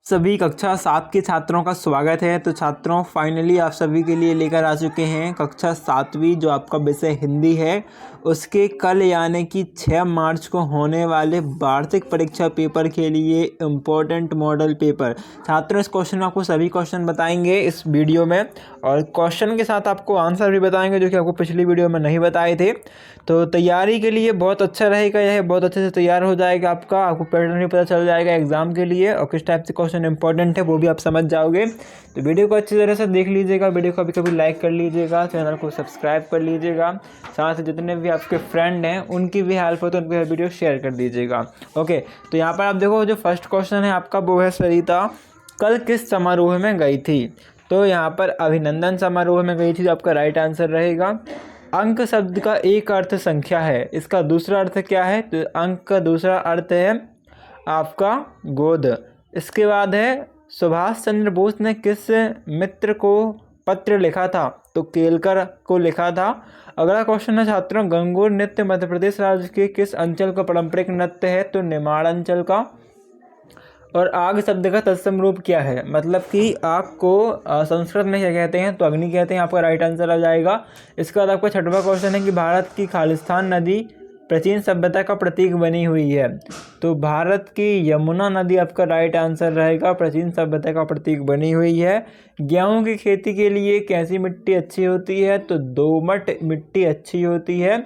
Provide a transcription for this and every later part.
सभी कक्षा 7 के छात्रों का स्वागत है। तो छात्रों, फाइनली आप सभी के लिए लेकर आ चुके हैं कक्षा 7वीं जो आपका विषय हिंदी है, उसके कल यानी कि 6 मार्च को होने वाले वार्षिक परीक्षा पेपर के लिए इम्पोर्टेंट मॉडल पेपर। छात्रों, इस क्वेश्चन में आपको सभी क्वेश्चन बताएंगे इस वीडियो में, और क्वेश्चन के साथ आपको आंसर भी बताएंगे जो कि आपको पिछली वीडियो में नहीं बताए थे। तो तैयारी के लिए बहुत अच्छा रहेगा, यह बहुत अच्छे से तैयार हो जाएगा। आपको पैटर्न भी पता चल जाएगा एग्जाम के लिए, और किस टाइप से क्वेश्चन इंपॉर्टेंट है वो भी आप समझ जाओगे। तो वीडियो को अच्छी तरह से देख लीजिएगा, वीडियो को कभी लाइक कर लीजिएगा, चैनल को सब्सक्राइब कर लीजिएगा, साथ ही जितने भी आपके फ्रेंड हैं उनकी भी हेल्प हो तो उनको वीडियो शेयर कर दीजिएगा। ओके, तो यहाँ पर आप देखो, जो फर्स्ट क्वेश्चन है आपका वो है, सरिता कल किस समारोह में गई थी? तो यहाँ पर अभिनंदन समारोह में गई थी, तो आपका राइट आंसर रहेगा। अंक शब्द का एक अर्थ संख्या है, इसका दूसरा अर्थ क्या है? तो अंक का दूसरा अर्थ है आपका गोद। इसके बाद है, सुभाष चंद्र बोस ने किस मित्र को पत्र लिखा था? तो केलकर को लिखा था। अगला क्वेश्चन है छात्रों, गंगोर नृत्य मध्य प्रदेश राज्य के किस अंचल का पारंपरिक नृत्य है? तो निमाड़ अंचल का। और आग शब्द का तत्सम रूप क्या है? मतलब कि आग को संस्कृत में क्या कहते हैं? तो अग्नि कहते हैं। आपका राइट आंसर आ जाएगा। इसके बाद आपका छठवां क्वेश्चन है कि भारत की खालिस्तान नदी प्राचीन सभ्यता का प्रतीक बनी हुई है। तो भारत की यमुना नदी आपका राइट आंसर रहेगा, प्राचीन सभ्यता का प्रतीक बनी हुई है। गेहूं की खेती के लिए कैसी मिट्टी अच्छी होती है? तो दोमट मिट्टी अच्छी होती है।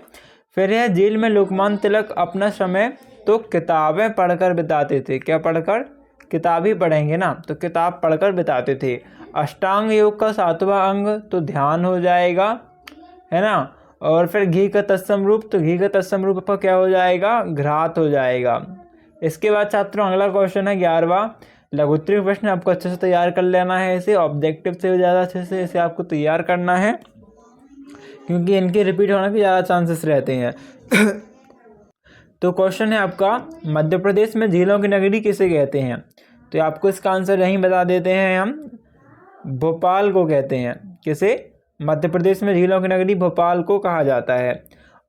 फिर है, जेल में लोकमान्य तिलक अपना समय तो किताबें पढ़कर बिताते थे। क्या पढ़कर? किताब ही पढ़ेंगे ना, तो किताब पढ़कर बिताते थे। अष्टांग योग का 7वां अंग तो ध्यान हो जाएगा, है ना। और फिर घी का तत्सम रूप, तो घी का तत्सम रूप पर क्या हो जाएगा? घृत हो जाएगा। इसके बाद छात्रों अगला क्वेश्चन है 11वां, लघुत्तरीय प्रश्न। आपको अच्छे से तैयार कर लेना है, इसे ऑब्जेक्टिव से ज़्यादा अच्छे से इसे आपको तैयार करना है, क्योंकि इनके रिपीट होने के ज़्यादा चांसेस रहते हैं। तो क्वेश्चन है आपका, मध्य प्रदेश में झीलों की नगरी किसे कहते हैं? तो आपको इसका आंसर यहीं बता देते हैं, हम भोपाल को कहते हैं। किसे? मध्य प्रदेश में झीलों की नगरी भोपाल को कहा जाता है।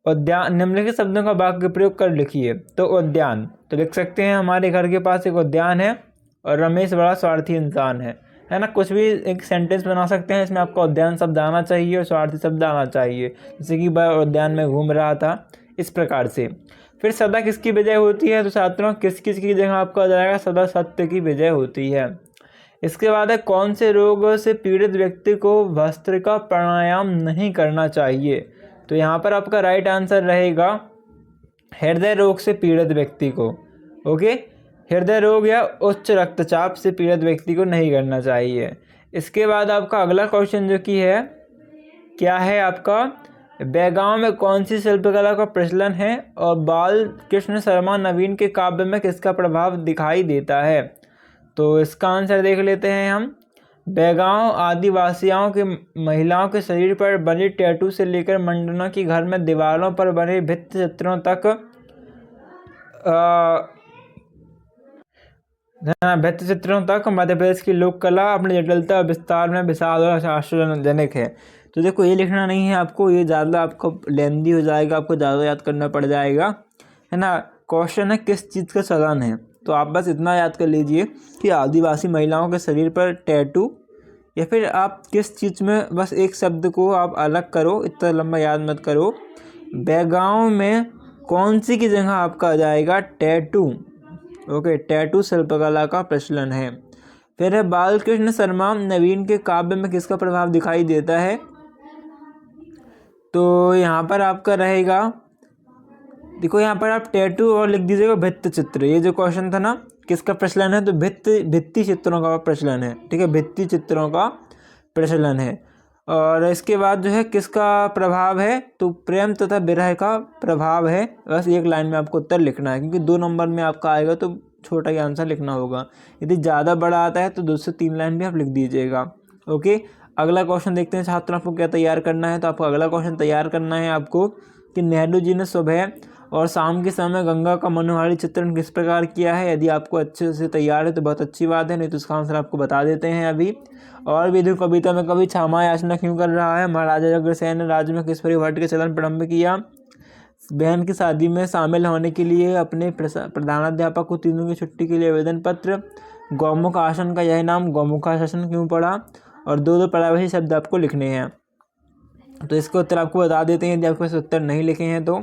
उद्यान, निम्नलिखित शब्दों का वाक्य प्रयोग कर लिखिए। तो उद्यान, तो लिख सकते हैं हमारे घर के पास एक उद्यान है और रमेश बड़ा स्वार्थी इंसान है ना। कुछ भी एक सेंटेंस बना सकते हैं, इसमें आपका उद्यान शब्द आना चाहिए और स्वार्थी शब्द आना चाहिए, जैसे कि वह उद्यान में घूम रहा था, इस प्रकार से। फिर सदा किसकी विजय होती है? तो छात्रों किस किस की जगह आपका आ जाएगा, सदा सत्य की विजय होती है। इसके बाद है, कौन से रोग से पीड़ित व्यक्ति को भस्त्रिका प्राणायाम नहीं करना चाहिए? तो यहाँ पर आपका राइट आंसर रहेगा, हृदय रोग से पीड़ित व्यक्ति को। ओके, हृदय रोग या उच्च रक्तचाप से पीड़ित व्यक्ति को नहीं करना चाहिए। इसके बाद आपका अगला क्वेश्चन जो कि है, क्या है आपका, बेगांव में कौन सी शिल्पकला का प्रचलन है? और बाल कृष्ण शर्मा नवीन के काव्य में किसका प्रभाव दिखाई देता है? तो इसका आंसर देख लेते हैं हम। बेगांव आदिवासियों के महिलाओं के शरीर पर बने टैटू से लेकर मंडनों की घर में दीवारों पर बने भित्ति चित्रों तक मध्य प्रदेश की लोक कला अपनी जटिलता और विस्तार में विशाल और आश्चर्यजनक है। तो देखो, ये लिखना नहीं है आपको, ये ज़्यादा आपको लेंदी हो जाएगा, आपको ज़्यादा याद करना पड़ जाएगा, है ना। क्वेश्चन है किस चीज़ का चलन है? तो आप बस इतना याद कर लीजिए कि आदिवासी महिलाओं के शरीर पर टैटू, या फिर आप किस चीज़ में, बस एक शब्द को आप अलग करो, इतना लंबा याद मत करो। बेगांव में कौन सी की जगह आपका आ जाएगा? टैटू। ओके, टैटू शिल्पकला का प्रचलन है। फिर है, बालकृष्ण शर्मा नवीन के काव्य में किसका प्रभाव दिखाई देता है? तो यहाँ पर आपका रहेगा, देखो यहाँ पर आप टैटू और लिख दीजिएगा भित्ति चित्र। ये जो क्वेश्चन था ना, किसका प्रचलन है? तो भित्ति चित्रों का प्रचलन है, ठीक है, भित्ति चित्रों का प्रचलन है। और इसके बाद जो है, किसका प्रभाव है? तो प्रेम तथा विरह का प्रभाव है। बस एक लाइन में आपको उत्तर लिखना है, क्योंकि 2 नंबर में आपका आएगा तो छोटा ही आंसर लिखना होगा। यदि ज़्यादा बड़ा आता है तो 2 से 3 लाइन भी आप लिख दीजिएगा। ओके, अगला क्वेश्चन देखते हैं छात्रों, आपको क्या तैयार करना है। तो आपको अगला क्वेश्चन तैयार करना है आपको कि नेहरू जी ने सुबह और शाम के समय गंगा का मनोहारी चित्रण किस प्रकार किया है। यदि आपको अच्छे से तैयार है तो बहुत अच्छी बात है, नहीं तो उसका आंसर आपको बता देते हैं अभी। और विदुर कविता में कभी क्षमा याचना क्यों कर रहा है? महाराजा अग्रसेन ने राज्य में किस परिवर्तन का चलन प्रारंभ किया? बहन की शादी में शामिल होने के लिए अपने प्रधानाध्यापक को 3 दिन की छुट्टी के लिए आवेदन पत्र। गौमुख आसन का यह नाम गौमुखासन क्यों पड़ा, और दो दो पर्यायवाची शब्द आपको लिखने हैं। तो इसका उत्तर आपको बता देते हैं, यदि आपको इसका उत्तर नहीं लिखे हैं तो।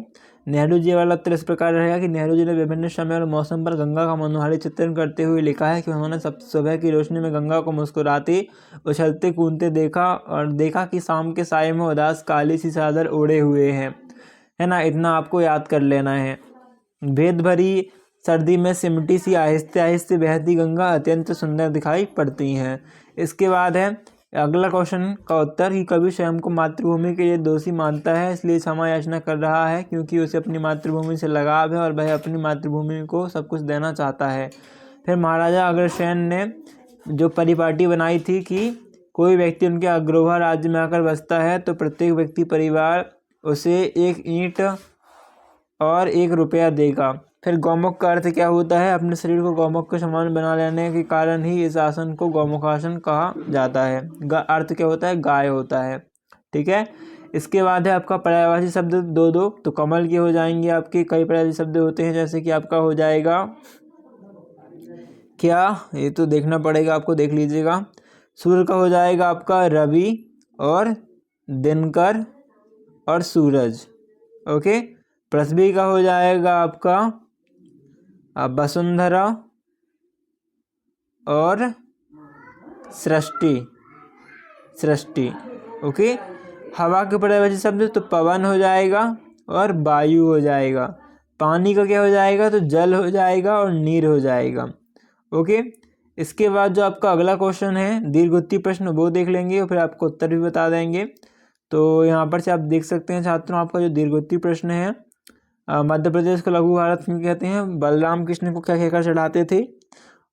नेहरू जी वाला उत्तर इस प्रकार रहेगा कि नेहरू जी ने विभिन्न समय और मौसम पर गंगा का मनोहारी चित्रण करते हुए लिखा है कि उन्होंने सब सुबह की रोशनी में गंगा को मुस्कुराते उछलते कूदते देखा और देखा कि शाम के साये में उदास काली सी चादर ओढ़े हुए हैं, है ना। इतना आपको याद कर लेना है। भेद भरी सर्दी में सिमटी सी आहिस्ते आहिस्ते बहती गंगा अत्यंत सुंदर दिखाई पड़ती हैं। इसके बाद है अगला क्वेश्चन का उत्तर कि कवि स्वयं को मातृभूमि के लिए दोषी मानता है, इसलिए क्षमा याचना कर रहा है क्योंकि उसे अपनी मातृभूमि से लगाव है और वह अपनी मातृभूमि को सब कुछ देना चाहता है। फिर महाराजा अग्रसेन ने जो परिपाटी बनाई थी कि कोई व्यक्ति उनके अग्रहा राज्य में आकर बसता है तो प्रत्येक व्यक्ति परिवार उसे 1 ईंट और 1 रुपया देगा। फिर गौमुख का अर्थ क्या होता है, अपने शरीर को गौमुख के समान बना लेने के कारण ही इस आसन को गौमुखासन कहा जाता है। अर्थ क्या होता है, गाय होता है, ठीक है। इसके बाद है आपका पर्यायवाची शब्द दो दो, तो कमल के हो जाएंगे आपके। कई पर्यायवाची शब्द होते हैं, जैसे कि आपका हो जाएगा क्या, ये तो देखना पड़ेगा आपको, देख लीजिएगा। सूर्य का हो जाएगा आपका रवि और दिनकर और सूरज, ओके। पृथ्वी का हो जाएगा आपका वसुंधरा और सृष्टि, ओके। हवा के पर्यायवाची शब्द तो पवन हो जाएगा और वायु हो जाएगा। पानी का क्या हो जाएगा, तो जल हो जाएगा और नीर हो जाएगा, ओके। इसके बाद जो आपका अगला क्वेश्चन है दीर्घोत्तरीय प्रश्न, वो देख लेंगे और फिर आपको उत्तर भी बता देंगे। तो यहाँ पर से आप देख सकते हैं छात्रों, आपका जो दीर्घोत्तरीय प्रश्न है, मध्य प्रदेश को लघु भारत क्यों कहते हैं, बलराम कृष्ण को क्या कहकर चढ़ाते थे।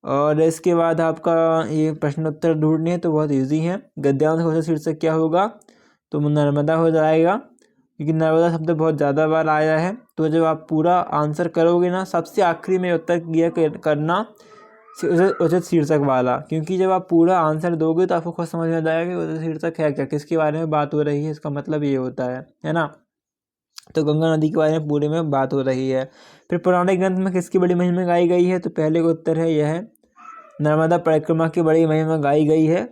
और इसके बाद आपका ये प्रश्नोत्तर ढूंढने तो बहुत इजी है। गद्यांश घोषित शीर्षक क्या होगा, तो नर्मदा हो जाएगा, क्योंकि नर्मदा शब्द बहुत ज़्यादा बार आया है। तो जब आप पूरा आंसर करोगे ना, सबसे आखिरी में उत्तर दिया करना उचित शीर्षक वाला, क्योंकि जब आप पूरा आंसर दोगे तो आपको खुद समझ में आएगा कि उचित शीर्षक है क्या, किसके बारे में बात हो रही है, इसका मतलब ये होता है ना। तो गंगा नदी के बारे में पूरे में बात हो रही है। फिर पुराने ग्रंथ में किसकी बड़ी महिमा गाई गई है, तो पहले का उत्तर है यह नर्मदा परिक्रमा की बड़ी महिमा गाई गई है।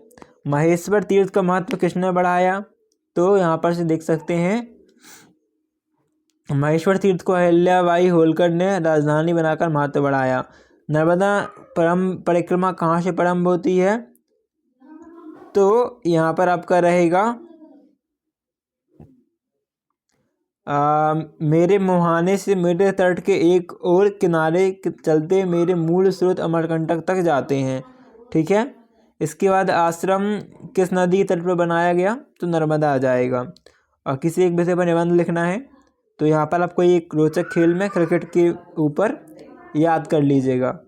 महेश्वर तीर्थ का महत्व किसने बढ़ाया, तो यहाँ पर से देख सकते हैं महेश्वर तीर्थ को अहिल्याबाई होलकर ने राजधानी बनाकर महत्व बढ़ाया। नर्मदा परिक्रमा कहाँ से प्रारंभ होती है, तो यहाँ पर आपका रहेगा मेरे मुहाने से मेरे तट के एक और किनारे चलते मेरे मूल स्रोत अमरकंटक तक जाते हैं, ठीक है। इसके बाद आश्रम किस नदी के तट पर बनाया गया, तो नर्मदा आ जाएगा। और किसी एक विषय पर निबंध लिखना है, तो यहाँ पर आपको एक रोचक खेल में क्रिकेट के ऊपर याद कर लीजिएगा।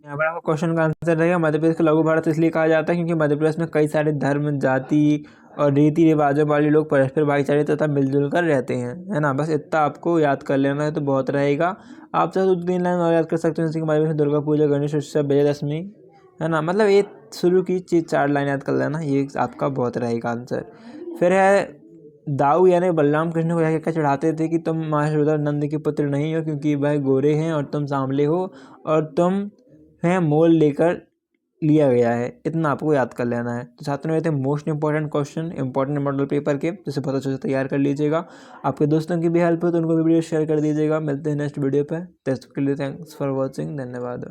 यहाँ पर आपको क्वेश्चन का आंसर रहेगा मध्य प्रदेश को लघु भारत इसलिए कहा जाता है क्योंकि मध्य प्रदेश में कई सारे धर्म जाति और रीति रिवाजों वाले लोग परस्पर भाईचारे तथा मिलजुल कर रहते हैं, है ना। बस इतना आपको याद कर लेना है तो बहुत रहेगा। आप चाहे तो 3 लाइन और याद कर सकते हैं, जैसे कि मध्य प्रदेश में दुर्गा पूजा, गणेश उत्सव, विजयदशमी, है ना। मतलब ये शुरू की चीज़ 4 लाइन याद कर लेना, ये आपका बहुत रहेगा आंसर। फिर है दाऊ यानी बलराम कृष्ण को यह कहकर चढ़ाते थे कि तुम महाशोधर नंद के पुत्र नहीं हो क्योंकि वह गोरे हैं और तुम सांवले हो और तुम है मोल लेकर लिया गया है। इतना आपको याद कर लेना है। तो छात्रों ये थे most important question important model paper के, जिसे बहुत अच्छे से तैयार कर लीजिएगा। आपके दोस्तों की भी हेल्प हो तो उनको भी वीडियो शेयर कर दीजिएगा। मिलते हैं नेक्स्ट वीडियो पे, तब तक के लिए थैंक्स फॉर वॉचिंग, धन्यवाद।